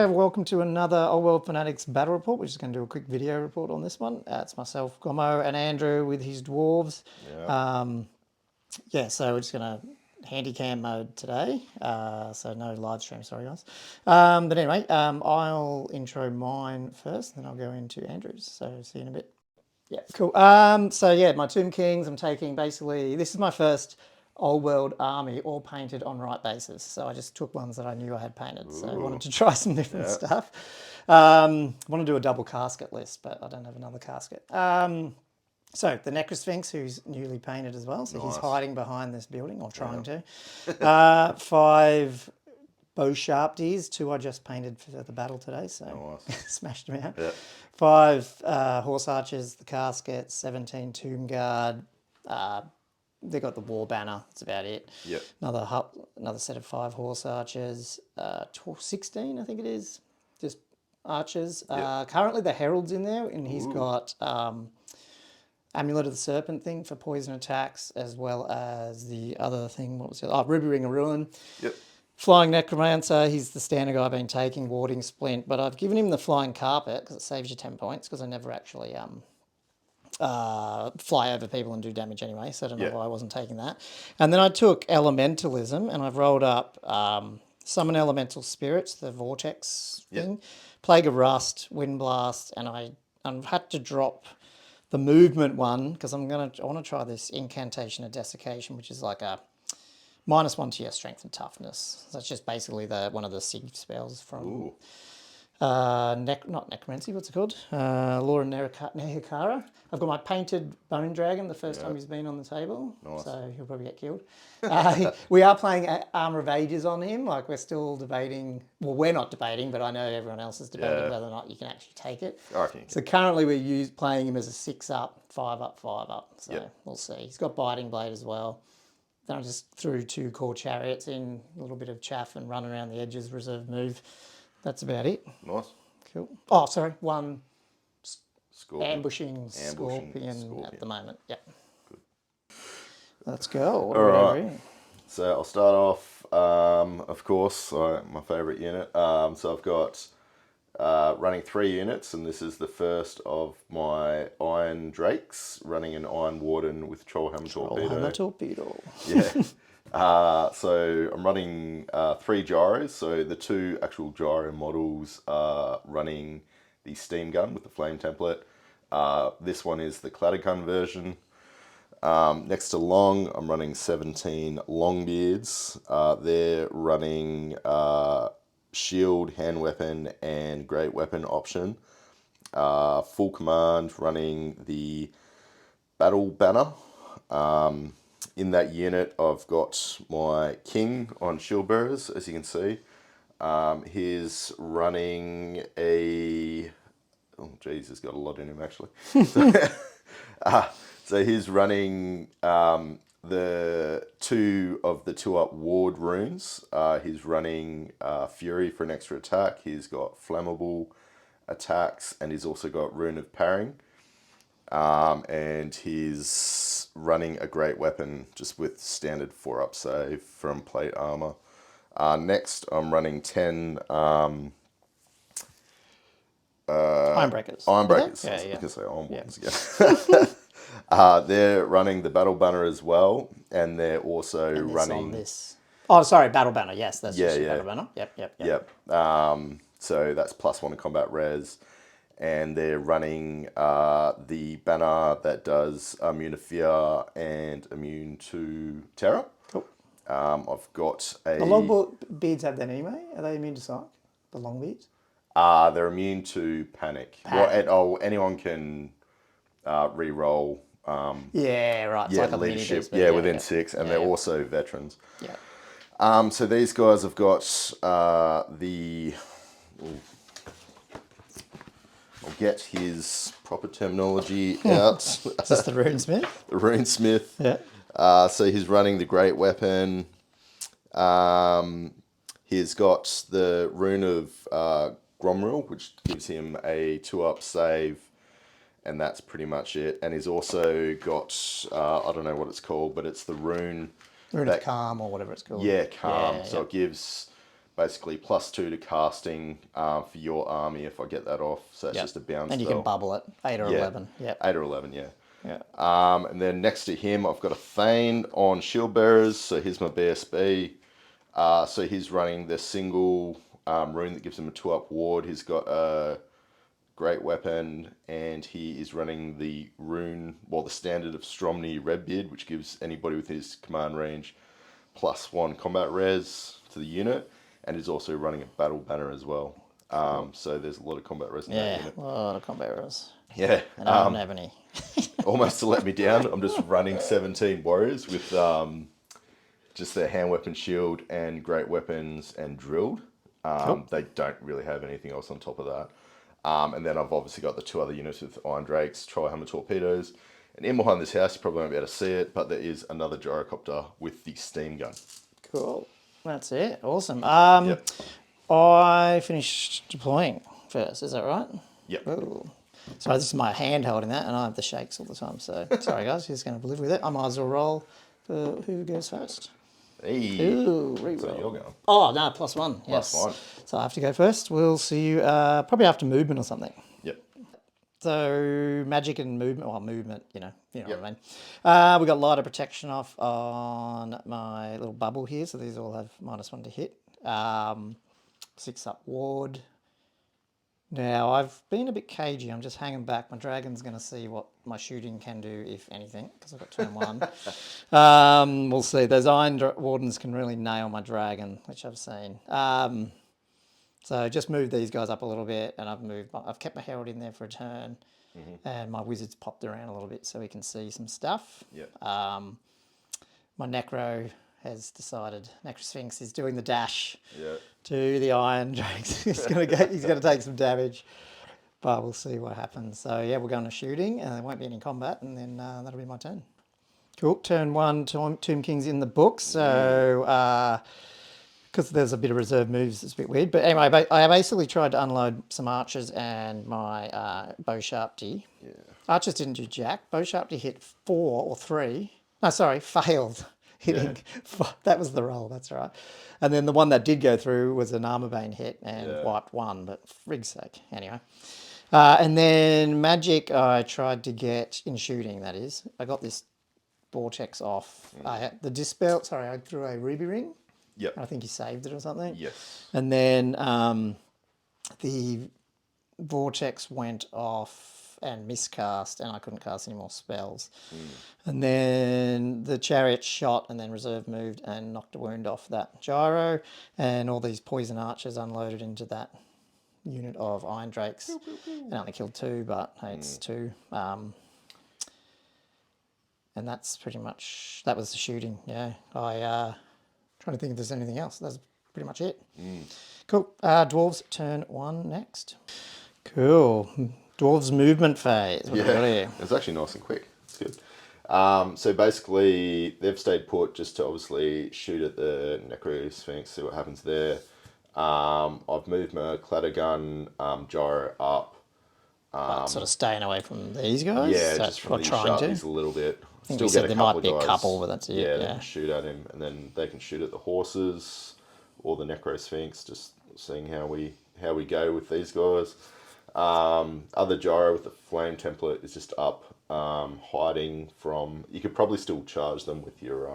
Hello, welcome to another Old World Fanatics battle report. We're just going to do a quick video report on this one. It's myself, Gomo, and Andrew with his Dwarves. So we're just going to handy-cam mode today. So no live stream, sorry guys. But anyway, I'll intro mine first, then I'll go into Andrew's. So see you in a bit. Yeah, cool. My Tomb Kings, I'm taking basically, this is my first Old World army all painted on right bases. So I just took ones that I knew I had painted. So I wanted to try some different stuff. I want to do a double casket list, but I don't have another casket. So the Necrosphinx, who's newly painted as well. So he's hiding behind this building, or trying to. 5 bow sharpties, 2 I just painted for the battle today, so smashed them out. 5 horse archers, the casket, 17 tomb guard. They got the war banner. That's about it. Another set of 5 horse archers. 16, I think it is, just archers. Currently the herald's in there, and he's got Amulet of the Serpent thing for poison attacks, as well as the other thing. What was it? Oh, Ruby Ring of Ruin. Flying Necromancer, he's the standard guy I've been taking, Warding Splint, but I've given him the Flying Carpet because it saves you 10 points, because I never actually fly over people and do damage anyway, so I don't know why I wasn't taking that. And then I took Elementalism, and I've rolled up Summon Elemental Spirits, the Vortex thing, Plague of Rust, Wind Blast, and I've had to drop the movement one because I want to try this Incantation of Desiccation, which is like a -1 to your strength and toughness. So it's just basically one of the sig spells from not Necromancy, what's it called? Law of Nehikara. I've got my painted Bone Dragon the first time he's been on the table. So he'll probably get killed. We are playing Armor of Ages on him. Like, we're still debating. Well, we're not debating, but I know everyone else is debating whether or not you can actually take it. So currently we're playing him as a 6-up, 5-up, 5-up. So we'll see. He's got Biting Blade as well. Then I just threw 2 core chariots in, a little bit of chaff and run around the edges, reserve move. That's about it. Nice. Cool. Oh, sorry, 1 ambushing scorpion at the moment. Yep. Good. Let's go. All right. So I'll start off, of course, my favourite unit. So I've got running 3 units, and this is the first of my Iron Drakes, running an Iron Warden with Trollhammer Torpedo. So I'm running 3 gyros. So the 2 actual gyro models are running the steam gun with the flame template. This one is the Clattergun version. Next to Long, I'm running 17 Longbeards. They're running shield, hand weapon, and great weapon option. Full command, running the battle banner. In that unit, I've got my king on shield bearers, as you can see. He's running a... Oh, geez, he's got a lot in him, actually. So he's running the 2 of the 2-up ward runes. He's running Fury for an extra attack. He's got flammable attacks, and he's also got Rune of Parrying. And he's running a great weapon just with standard 4-up save from plate armor. Next, I'm running 10 Ironbreakers. Ironbreakers. I was going to say Iron Wardens again. They're running the battle banner as well, and they're also running on this. Oh, sorry, battle banner. Yes, that's just battle banner. Yep. So that's +1 in combat res. And they're running the banner that does immune to fear and immune to terror. Cool. I've got a... The Longbeards have that anyway? Are they immune to psych? The Longbeards? They're immune to panic. Anyone can re-roll. It's like leadership. Within 6, and they're also veterans. So these guys have got the... I'll get his proper terminology out. Is this the Runesmith? The Runesmith. Yeah. So he's running the great weapon. He's got the Rune of Gromril, which gives him a 2-up save, and that's pretty much it. And he's also got, I don't know what it's called, but it's the Rune Rune of Calm, or whatever it's called. Calm. So it gives basically +2 to casting for your army if I get that off. So it's just a bounce And you spell. can bubble it, 8 or 11. Yep. 8 or 11, yeah. Yeah. And then next to him, I've got a Thane on Shield Bearers. So here's my BSB. So he's running the single rune that gives him a 2-up ward. He's got a great weapon, and he is running the rune, well, the standard of Stromny Redbeard, which gives anybody with his command range +1 combat res to the unit, and is also running a battle banner as well. So there's a lot of combat res in that unit. A lot of combat errors. Yeah. And I don't have any. Almost to let me down, I'm just running 17 warriors with just their hand weapon shield and great weapons and drilled. They don't really have anything else on top of that. And then I've obviously got the 2 other units with Iron Drakes, Tri-Hammer Torpedoes. And in behind this house, you probably won't be able to see it, but there is another gyrocopter with the steam gun. Cool. That's it. Awesome. Yep. I finished deploying first. Is that right? Yep. Ooh. Sorry, this is my hand holding that, and I have the shakes all the time. So sorry, guys. You're just going to live with it. I might as well roll for who goes first. Hey. Ooh, reroll. So you're going. Oh, no, +1. Yes. +1. So I have to go first. We'll see you probably after movement or something. Yep. So magic and movement, well, movement, you know Yep. what I mean. We got lighter protection off on my little bubble here, so these all have -1 to hit. 6-up ward. Now I've been a bit cagey. I'm just hanging back. My dragon's going to see what my shooting can do, if anything, because I've got turn 1. We'll see. Those Iron Wardens can really nail my dragon, which I've seen. So just move these guys up a little bit, and I've kept my herald in there for a turn, and my wizard's popped around a little bit so we can see some stuff. Yep. My Necro has decided, Necrosphinx is doing the dash Yep. to the Iron Drakes. He's gonna take some damage, but we'll see what happens. So yeah, we're going to shooting, and there won't be any combat, and then that'll be my turn. Cool. Turn 1, Tomb King's in the book, so. Because there's a bit of reserve moves, it's a bit weird. But anyway, I basically tried to unload some archers and my bow sharpty. Yeah. Archers didn't do jack. Bow sharpty hit 4 or 3. No, sorry, failed hitting. Yeah. That was the roll, that's right. And then the one that did go through was an armor bane hit and wiped 1, but for rig's sake. Anyway. And then magic, I tried to get in shooting, that is. I got this vortex off. The dispel, sorry, I threw a ruby ring. Yep. I think he saved it or something. Yes. And then the vortex went off and miscast, and I couldn't cast any more spells. And then the chariot shot, and then reserve moved and knocked a wound off that gyro, and all these poison archers unloaded into that unit of Iron Drakes. And only killed 2, but hey, it's 2. And that's pretty much, that was the shooting. Yeah. Trying to think if there's anything else. That's pretty much it. Cool. Dwarves turn 1 next. Cool. Dwarves movement phase. What have we got here? It's actually nice and quick. It's good. So basically, they've stayed put just to obviously shoot at the Necrosphinx, see what happens there. I've moved my Clattergun gyro up. Sort of staying away from these guys? Yeah, So just from these trying sharpies a little bit. I think we said there might be a couple, but that's it. Yeah, they can shoot at him, and then they can shoot at the horses or the Necrosphinx. Just seeing how we go with these guys. Other gyro with the flame template is just up, hiding from. You could probably still charge them with your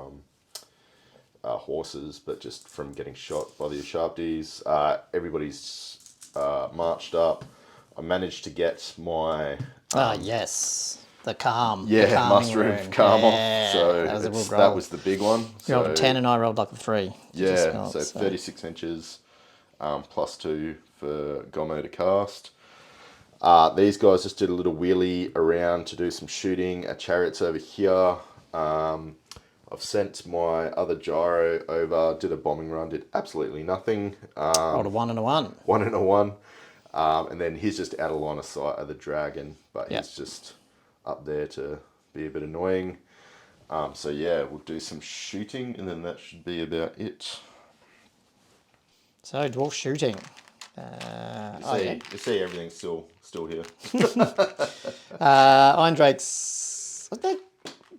horses, but just from getting shot by the Sharpties. Everybody's marched up. I managed to get my. Yes. The calm. Yeah, the Master of Calm off. So that was the big one. You rolled a 10 and I rolled like a 3. Yeah, so 36 inches, +2 for Gomo to cast. These guys just did a little wheelie around to do some shooting. A chariot's over here. I've sent my other gyro over, did a bombing run, did absolutely nothing. Rolled a 1 and a 1. 1 and a 1. And then he's just out of line of sight of the dragon, but he's just up there to be a bit annoying. So yeah, we'll do some shooting, and then that should be about it. So dwarf shooting. You see everything's still here. Iron Drakes,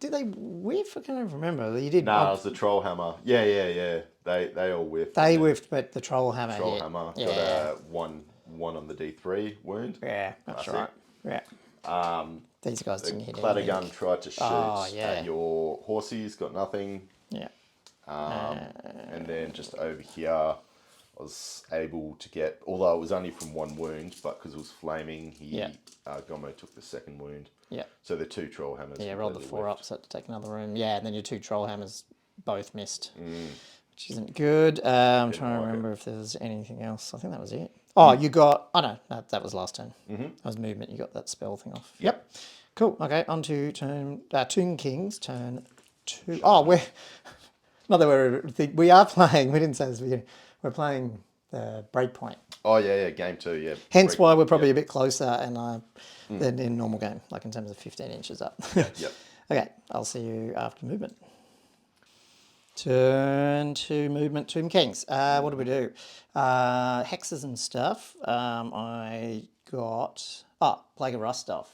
did they whiff? I can't even remember. You did. Nah, it was the troll hammer. Yeah. They all whiffed. They whiffed, but the troll hammer Troll hit. hammer Yeah. got a one on the D3 wound. Yeah, that's Classic. right. Yeah. These guys didn't hit Cladder anything. gun tried to shoot at your horsies, got nothing. Yeah. And then just over here, I was able to get, although it was only from one wound, but because it was flaming, Gomo took the second wound. Yeah. So the 2 troll hammers. Yeah, rolled the 4 up, so had to take another room. Yeah, and then your 2 troll hammers both missed, which isn't good. I'm trying to remember if there was anything else. I think that was it. Oh, you got... Oh, no, that was last turn. That was movement. You got that spell thing off. Yep. Cool. Okay, on to Tomb Kings, turn 2. Oh, we're... Not that we are playing... We didn't say this at the beginning. We're playing the Breakpoint. Oh, yeah, game 2, yeah. Hence why we're probably a bit closer than in normal game, like in terms of 15 inches up. Yep. Okay, I'll see you after movement. Turn to movement, Tomb Kings. What do we do? Hexes and stuff. I got... Oh, Plague of Rust off.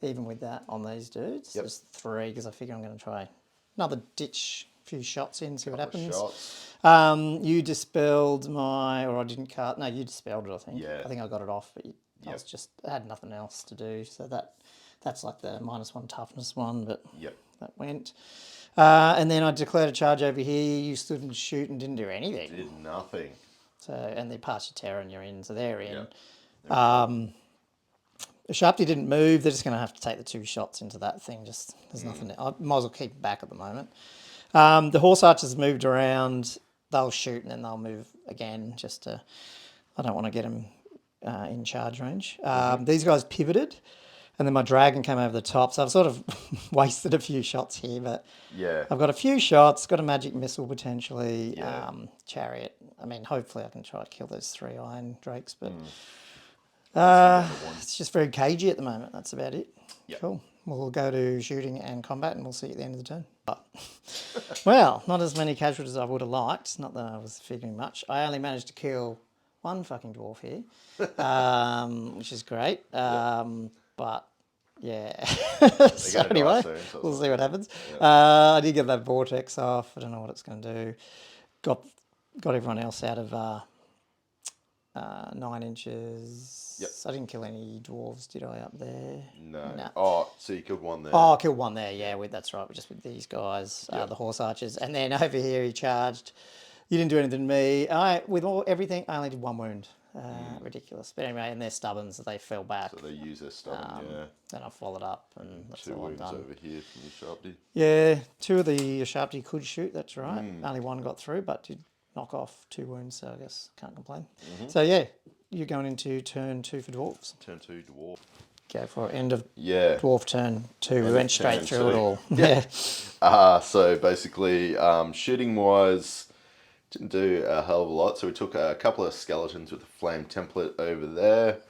Even with that on these dudes. Yep. Just 3, because I figure I'm going to try another ditch, a few shots in, see what happens. You dispelled my... Or I didn't cast... No, you dispelled it, I think. Yeah. I think I got it off, but I had nothing else to do. So that's like the -1 toughness one, but that went. And then I declared a charge over here. You stood and shoot and didn't do anything. Did nothing. So, and they pass your terror and you're in, so they're in. Yep. The Sharpie didn't move. They're just going to have to take the 2 shots into that thing. Just there's nothing. I might as well keep it back at the moment. The horse archers moved around. They'll shoot and then they'll move again. Just to, I don't want to get them in charge range. These guys pivoted. And then my dragon came over the top, so I've sort of wasted a few shots here, but I've got a few shots, got a magic missile potentially, chariot. I mean, hopefully I can try to kill those 3 iron drakes, but it's just very cagey at the moment. That's about it. Yep. Cool. We'll go to shooting and combat, and we'll see you at the end of the turn. But, well, not as many casualties as I would have liked. Not that I was figuring much. I only managed to kill 1 fucking dwarf here, which is great. But yeah, so anyway, we'll see what happens. I did get that vortex off. I don't know what it's going to do. Got everyone else out of 9 inches. Yep. I didn't kill any dwarves, did I, up there? No. Nah. Oh, so you killed 1 there. Oh, I killed 1 there, yeah, that's right, just with these guys, the horse archers. And then over here he charged. You didn't do anything to me. With everything, I only did 1 wound. Ridiculous. But anyway, and they're stubborn, so they fell back. So they use their stubborn, Then I followed up, and that's 2 all I've wounds done. over here from your Sharpie. Yeah, 2 of the Sharpie could shoot, that's right. Only 1 got through, but did knock off 2 wounds, so I guess can't complain. So yeah, you're going into turn 2 for dwarves. Turn 2 dwarf. Go for end of dwarf turn 2. We went straight through it all. So basically, shooting wise, didn't do a hell of a lot. So we took a couple of skeletons with a flame template over there.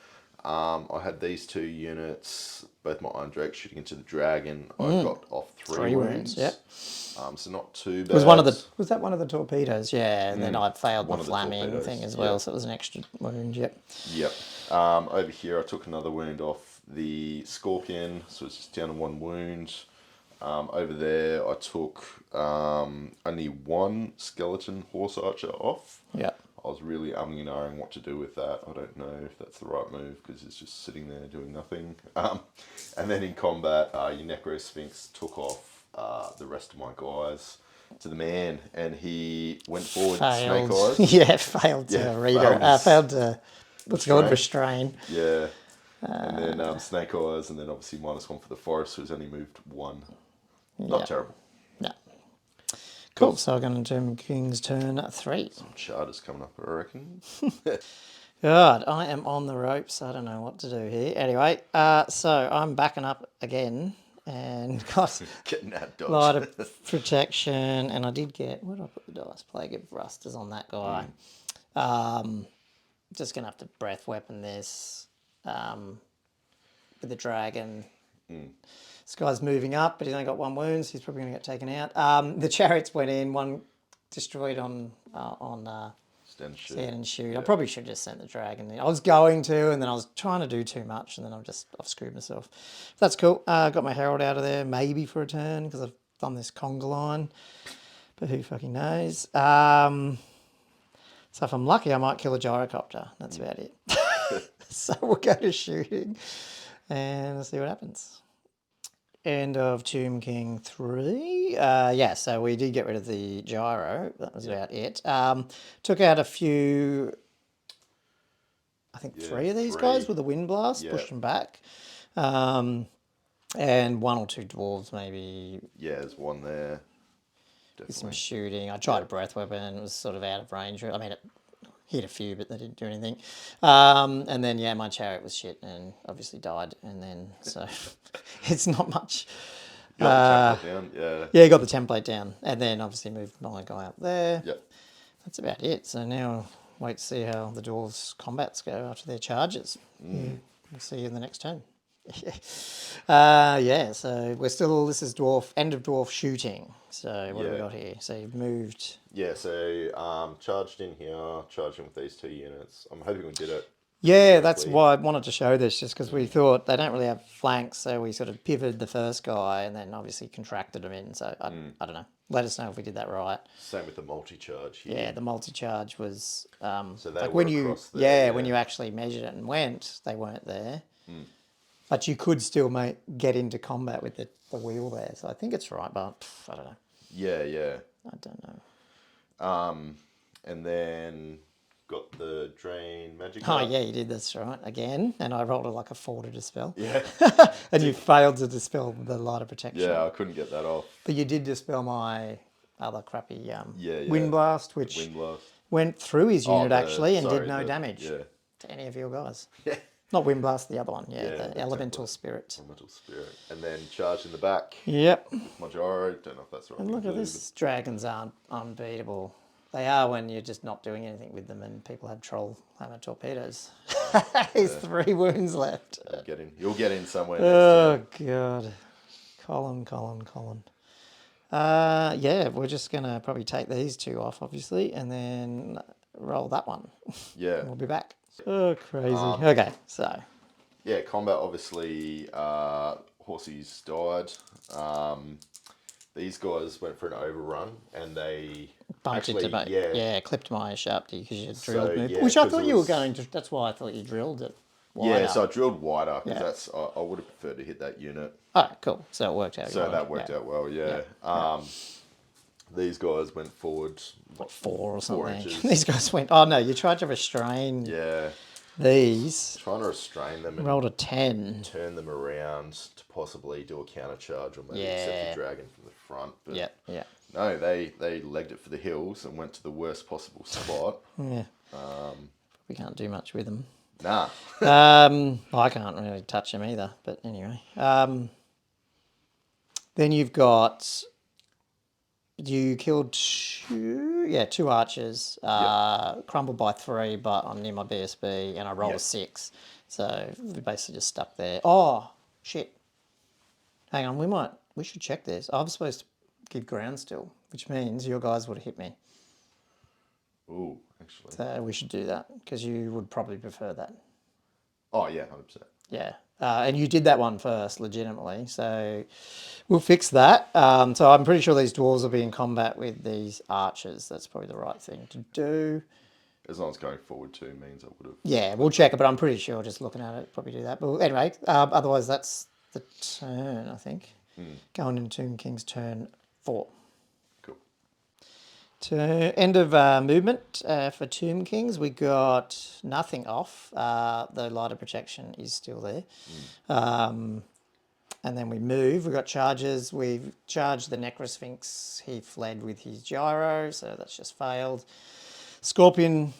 I had these 2 units, both my Iron Drake shooting into the dragon. I got off 3 wounds. Yep. So not too bad. Was that one of the torpedoes? Yeah, and then I failed the flaming thing as well, so it was an extra wound. Yep. Over here, I took another wound off the scorpion, so it's just down to 1 wound. Over there, I took only 1 skeleton horse archer off. Yeah. I was really umming and ahhing what to do with that. I don't know if that's the right move because it's just sitting there doing nothing. And then in combat, your Necro Sphinx took off the rest of my guys to the man, and he went forward Snake Eyes. Failed to read it. Failed to, what's it called, restrain. Yeah. And then Snake Eyes, and then obviously -1 for the forest, so he's only moved 1. Not terrible. No. Cool. So I'm going to do King's turn 3. Some charters coming up, I reckon. God, I am on the ropes. I don't know what to do here. Anyway, so I'm backing up again and got getting that dodge. A lot of protection, and I did get, where did I put the dice? Plague of Rust is on that guy. Just going to have to breath weapon this with the dragon. This guy's moving up, but he's only got 1 wound, so he's probably going to get taken out. The chariots went in, 1 destroyed on Stand and shoot. Stand and shoot. I probably should have just sent the dragon in. I was going to, and then I was trying to do too much, and then I've screwed myself. That's cool. Got my Herald out of there, maybe for a turn, because I've done this conga line, but who fucking knows. So if I'm lucky, I might kill a gyrocopter. That's about it. So we'll go to shooting, and we'll see what happens. End of Tomb King 3. Yeah, so we did get rid of the gyro. That was about it. Took out a few, I think 3 of these guys with a wind blast, pushed them back. And 1 or 2 dwarves maybe. Yeah, there's one there. With some shooting. I tried a breath weapon and it was sort of out of range. I mean, it hit a few, but they didn't do anything. And then, yeah, my chariot was shit and obviously died. And then, so it's not much. You got the template down? Yeah. Yeah, got the template down. And then obviously moved my guy up there. Yep. That's about it. So now wait to see how the dwarves' combats go after their charges. Yeah, we'll see you in the next turn. Yeah, so we're still, this is end of dwarf shooting. So what have we got here? So you've moved. Yeah, so charged in here, charged in with these 2 units. I'm hoping we did it. Yeah, that's why I wanted to show this, just because we thought they don't really have flanks, so we sort of pivoted the first guy and then obviously contracted them in. So I don't know. Let us know if we did that right. Same with the multi-charge here. Yeah, the multi-charge was so they like were when you across there, when you actually measured it and went, they weren't there. But you could still get into combat with the wheel there. So I think it's right, but I don't know. Yeah, yeah. I don't know. And then got the drain magic. Oh, yeah, you did. That's right. Again. And I rolled like a 4 to dispel. Yeah. And you failed to dispel the light of protection. Yeah, I couldn't get that off. But you did dispel my other crappy yeah. wind blast, which Wind blast. went through his unit actually and did no the damage Yeah. to any of your guys. Yeah. Not wind blast, the other one. Yeah, Yeah, the elemental spirit. Elemental spirit. And then charge in the back. Yep. My gyro. Don't know if that's right. And look at this. Dragons aren't unbeatable. They are when you're just not doing anything with them and people have troll hammer torpedoes. There's 3 wounds left. You'll get in somewhere. Oh, God. Colin. Yeah, we're just going to probably take these 2 off, obviously, and then roll that one. Yeah. We'll be back. Oh, crazy. Okay, so. Yeah, combat, obviously, Horsey's died. These guys went for an overrun, and they bumped actually, into yeah, clipped my Sharpie because you drilled me. Yeah, which I thought you were going to, that's why I thought you drilled it wider. Yeah, so I drilled wider, because I would have preferred to hit that unit. Oh, cool. So it worked out. So that worked out well, yeah. These guys went forward. What, 4 or something? 4 inches. These guys went, oh no, you tried to restrain these. Trying to restrain them and rolled a 10. turn them around to possibly do a counter charge or maybe set the dragon from the front. But yeah. no, they legged it for the hills and went to the worst possible spot. Yeah. We can't do much with them. Nah. I can't really touch them either, but anyway. Then you've got, you killed 2 archers, crumbled by 3, but I'm near my BSB and I rolled a 6. So we basically just stuck there. Oh, shit. Hang on, we should check this. I'm supposed to give ground still, which means your guys would have hit me. Ooh, actually. So we should do that because you would probably prefer that. Oh, yeah, 100%. Yeah. And you did that one first, legitimately. So we'll fix that. So I'm pretty sure these dwarves will be in combat with these archers. That's probably the right thing to do. As long as going forward too means I would have. Yeah, we'll check it, but I'm pretty sure just looking at it, probably do that. But anyway, otherwise that's the turn, I think. Going into Tomb King's turn 4. Cool. To end of movement for Tomb Kings, we got nothing off. The light of protection is still there. And then we move. We've got charges. We've charged the Necrosphinx. He fled with his gyro, so that's just failed. Scorpion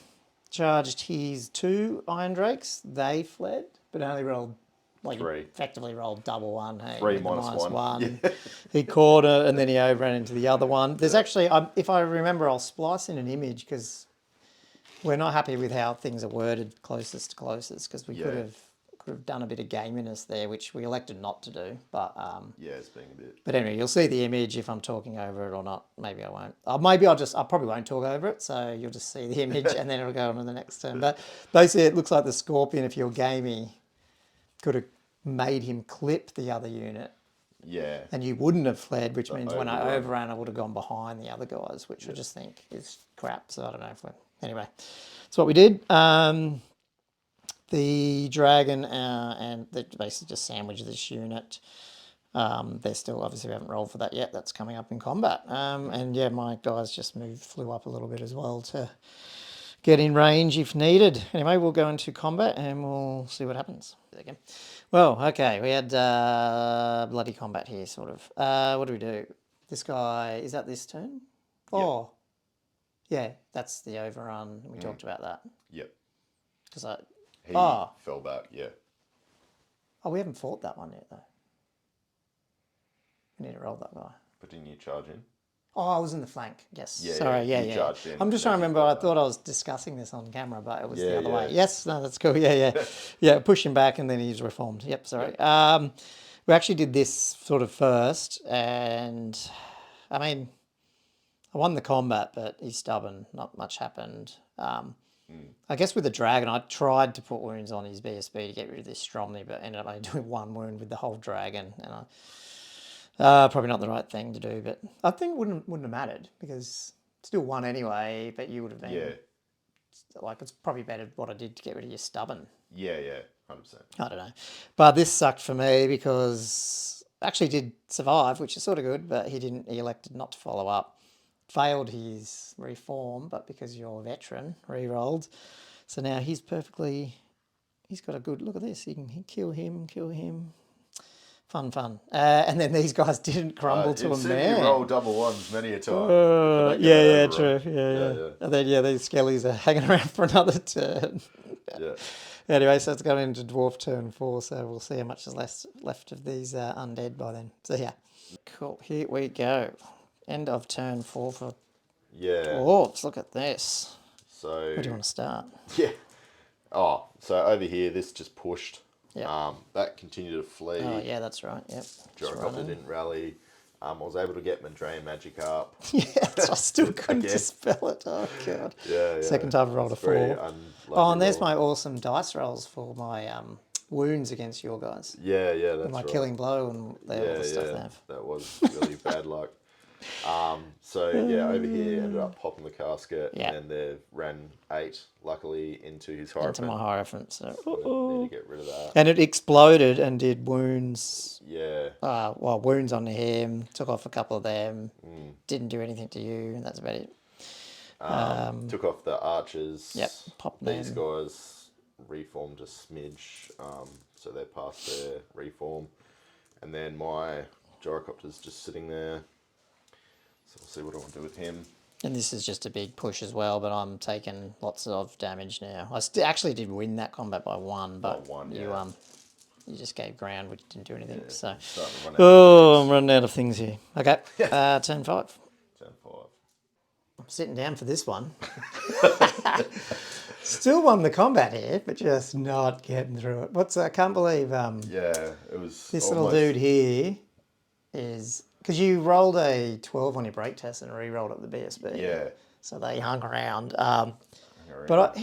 charged his 2 Iron Drakes. They fled, but only rolled, 3. Effectively rolled double 1. Hey, 3 minus 1. Yeah. He caught it, and then he overran into the other one. There's actually, if I remember, I'll splice in an image because we're not happy with how things are worded closest to closest because we could have done a bit of gaminess there, which we elected not to do. But Yeah, it's being a bit. but anyway, you'll see the image if I'm talking over it or not. Maybe I won't. I probably won't talk over it, so you'll just see the image and then it'll go on to the next turn. But basically, it looks like the Scorpion, if you're gamey, could have made him clip the other unit. Yeah. And you wouldn't have fled, which means when I overrun. overran, I would have gone behind the other guys, which I just think is crap. So I don't know if we're... Anyway, that's what we did. The dragon and they basically just sandwich this unit. They're still, obviously we haven't rolled for that yet. That's coming up in combat. And yeah, my guys just flew up a little bit as well to get in range if needed. Anyway, we'll go into combat and we'll see what happens. Again. Well, okay, we had bloody combat here, sort of. What do we do? This guy, is that this turn? Oh, yeah, that's the overrun. We talked about that. Yep. Because He fell back, yeah. Oh, we haven't fought that one yet, though. We need to roll that guy. But didn't you charge in? Oh, I was in the flank. Yes. Yeah, Sorry. yeah, Yeah, you yeah. charged in, I'm just then trying to you remember. fought I thought I was discussing this on camera, but it was the other Yeah, way. yeah. Yes. No, that's cool. Yeah, yeah. Yeah, push him back and then he's reformed. Yep, sorry. We actually did this sort of first, and I mean, I won the combat, but he's stubborn. Not much happened. I guess with the dragon, I tried to put wounds on his BSB to get rid of this Stromney, but ended up only doing one wound with the whole dragon, and probably not the right thing to do, but I think it wouldn't have mattered because still won anyway, but you would have been... Yeah. Like, it's probably better what I did to get rid of your stubborn. Yeah, 100%. I don't know. But this sucked for me because I actually did survive, which is sort of good, but he elected not to follow up. Failed his reform, but because you're a veteran, re-rolled. So now he's got a good, look at this, he can kill him. Fun. And then these guys didn't crumble to a man. You roll double ones many a time. Yeah, true. Yeah. And then, these skellies are hanging around for another turn. Yeah. Anyway, so it's going into dwarf turn 4, so we'll see how much is left of these undead by then. So yeah. Cool, here we go. End of turn 4 for dwarves. Look at this. So... Where do you want to start? Yeah. Oh, so over here, this just pushed. Yeah. That continued to flee. Oh, yeah, that's right. Yep. Gyrocopter didn't rally. I was able to get Mandrain Magic up. Yeah, I still couldn't dispel it. Oh, God. Yeah. Second time I rolled a 4. Oh, and there's my awesome dice rolls for my wounds against your guys. Yeah, that's my right. killing blow and all the stuff they have. That was really bad luck. Over here ended up popping the casket, and then they ran 8, luckily, into his Hierophant. Into my Hierophant, so need to get rid of that. And it exploded and did wounds. Yeah. Wounds on him, took off a couple of them, didn't do anything to you, and that's about it. Took off the archers. Yep, popped These them. guys reformed a smidge, so they passed their reform. And then my gyrocopter's just sitting there. So we'll see what I want to do with him. And this is just a big push as well, but I'm taking lots of damage now. I actually did win that combat by 1, but you just gave ground, which didn't do anything. So, I'm running out of things here. Okay, turn 5. Turn 5. I'm sitting down for this one. Still won the combat here, but just not getting through it. I can't believe it was this little dude here is... Because you rolled a 12 on your break test and re-rolled up the BSB. Yeah. So they hung around. But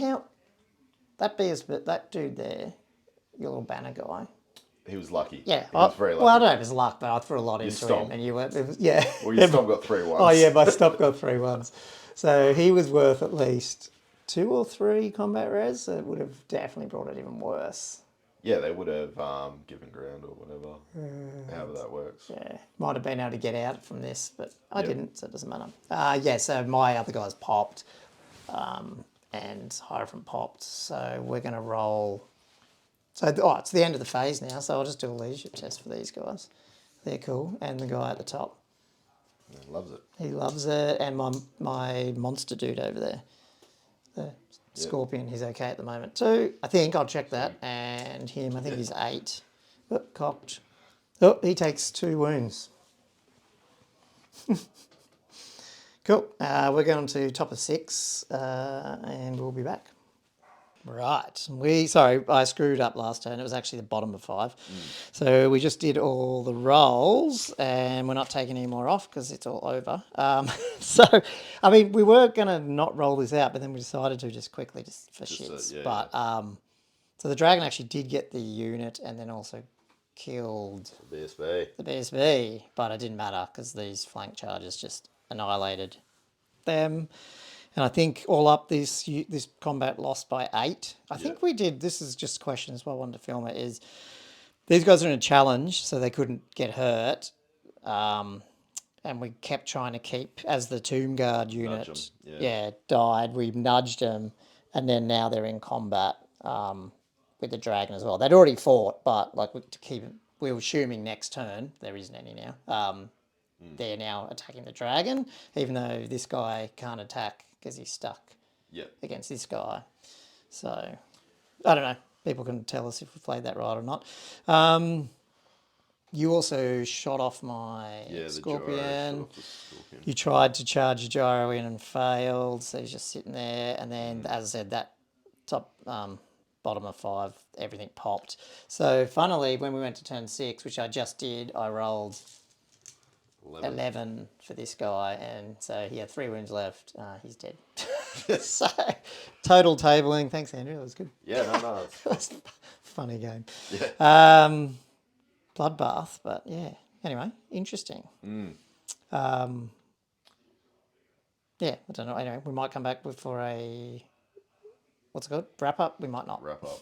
that dude there, your little banner guy. He was lucky. Yeah. He was very lucky. Well, I don't know if it's luck, but I threw a lot into him. And Well, your stomp got 3 ones. Oh, yeah, my stomp got 3 ones. So he was worth at least 2 or 3 combat res. So it would have definitely brought it even worse. Yeah, they would have given ground or whatever, however that works. Yeah, might have been able to get out from this, but I didn't, so it doesn't matter. So my other guys popped, and Hierophant popped, so we're going to roll. So, it's the end of the phase now, so I'll just do a leadership test for these guys. They're cool, and the guy at the top. He loves it. He loves it, and my monster dude over there. The Scorpion, he's okay at the moment too. I think I'll check that. And him, I think he's 8. Oh, cocked. Oh, he takes 2 wounds. Cool. We're going to top of 6, and we'll be back. Right. I screwed up last turn. It was actually the bottom of 5. So we just did all the rolls and we're not taking any more off because it's all over. So, I mean, we were going to not roll this out, but then we decided to just quickly, just for shits. So the dragon actually did get the unit and then also killed BSB. the BSB, but it didn't matter because these flank charges just annihilated them. And I think all up this combat lost by 8. I think we did. This is just a question as well. I wanted to film it. Is these guys are in a challenge, so they couldn't get hurt, and we kept trying to keep as the Tomb Guard unit. Died. We nudged them, and then now they're in combat with the dragon as well. They'd already fought, but like to keep it, we were assuming next turn there isn't any now. They're now attacking the dragon, even though this guy can't attack because he's stuck against this guy. So, I don't know. People can tell us if we played that right or not. You also shot off my Scorpion. You tried to charge your Gyro in and failed, so he's just sitting there. And then, as I said, that top bottom of 5, everything popped. So, funnily, when we went to turn 6, which I just did, I rolled 11 for this guy, and so he had 3 wounds left. He's dead. So, total tabling. Thanks, Andrew. That was good. Yeah, no. It was a funny game. Yeah. Bloodbath, but yeah. Anyway, interesting. Yeah, I don't know. Anyway, we might come back for a what's it called? Wrap up. We might not. Wrap up.